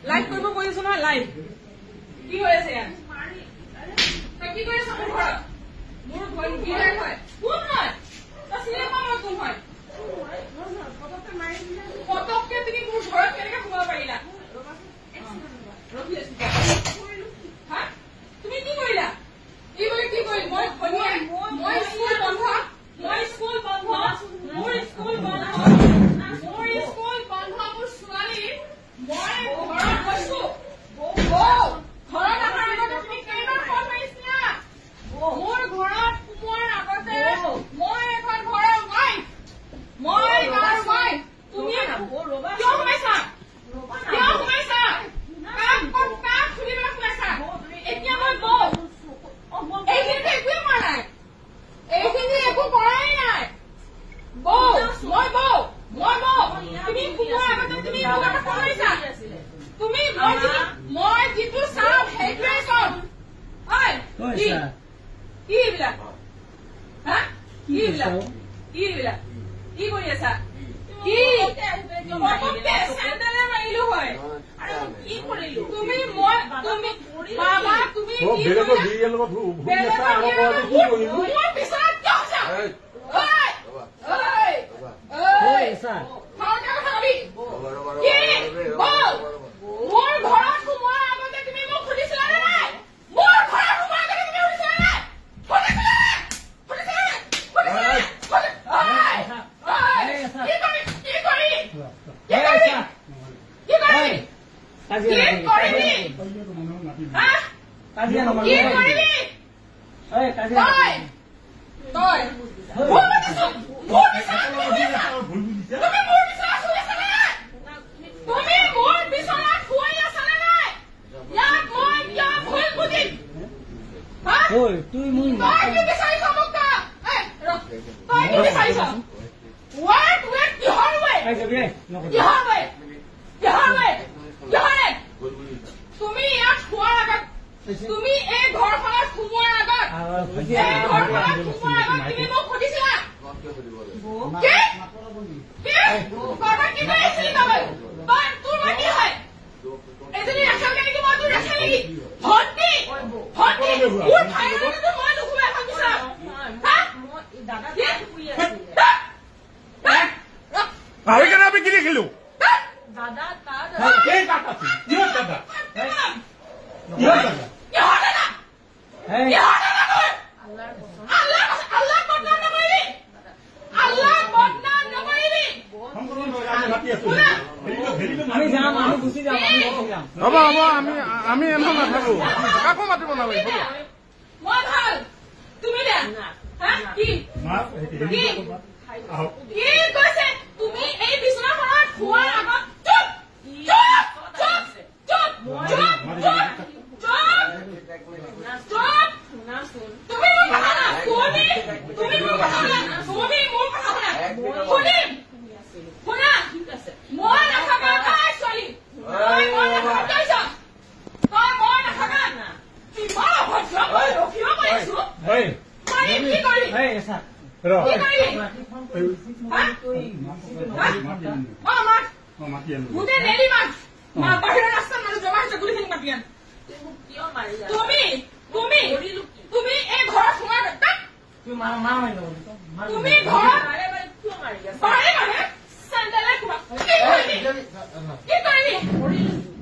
live কৰিব কৈছো নহয় লাইভ কি হৈ আছে ইয়াত তই কি কৰি আছ মোৰ ঘৰত মোৰ ভণ্টি হয় কোন হয় তই চিনি পাওঁ মই কোন হয় পটককে তুমি মোৰ ঘৰত কেনেকে সোমাব পাৰিলা তুমি কি কৰিলা কি কৰি মই স্কুল বন্ধ মোৰ স্কুল বন্ধ মোৰ ছোৱালী মই ঘৰত গৈছো ঘৰত অহাৰ আগতে তুমি কেইবাৰ ফোন মাৰিছিলা মোৰ ঘৰত সোমোৱাৰ আগতে মই এখন ঘৰৰ ৱাইফ মই তাৰ ৱাইফ তুমি কিয় সোমাইছা কাক খুলিবলৈ সোমাইছা এতিয়া মই বৌ এইখিনিতে একোৱে কৰা নাই এইখিনি একো কৰাই নাই বৌ মই তুমি সোমোৱাৰ আগতে তুমি মোক এটা ফোন মাৰিছা তুমি মই যিটো চাওঁ সেইটোৱে চব কি এইবিলাক কি কৰি আছা কি চেণ্ডেলে মাৰিলো হয় কি কৰিলো তুমি বাবা তুমি মোৰ পিছত মোৰ ঘৰত সোমোৱাৰ আগতে তুমি মোক সুধিছিলা নে নাই মোৰ ঘৰত সোমোৱাৰ আগতে তুমি সুধিছিলা নে তুমি মোৰ তুমি ইয়াত খোৱাৰ আগত তুমি এই ঘৰখনত সোমোৱাৰ আগত তুমি মোক সুধিছিলা তোৰ মই কি হয় এজনী ৰাখা নেকি মই তোৰ ৰাখা নেকি ভণ্টি মোৰ ঠাইতো মই নুখুৱাই এখন বিচাৰ আমি কেন আমি কি দেখিলো দাদা হ'ব আমি এনেও নাথাকো কাকো মাতিব নালাগিব মই ভাল তুমি কৈছে তুমি এই বিচনাখনত খোৱাৰ আগত বাহিৰৰ ৰাস্তাত মানুহ জমা হৈছে গুলিখিনি মাতি আন তুমি এই ঘৰত সোমাই তুমি ঘৰত চেণ্ডেলে কি কৰিবি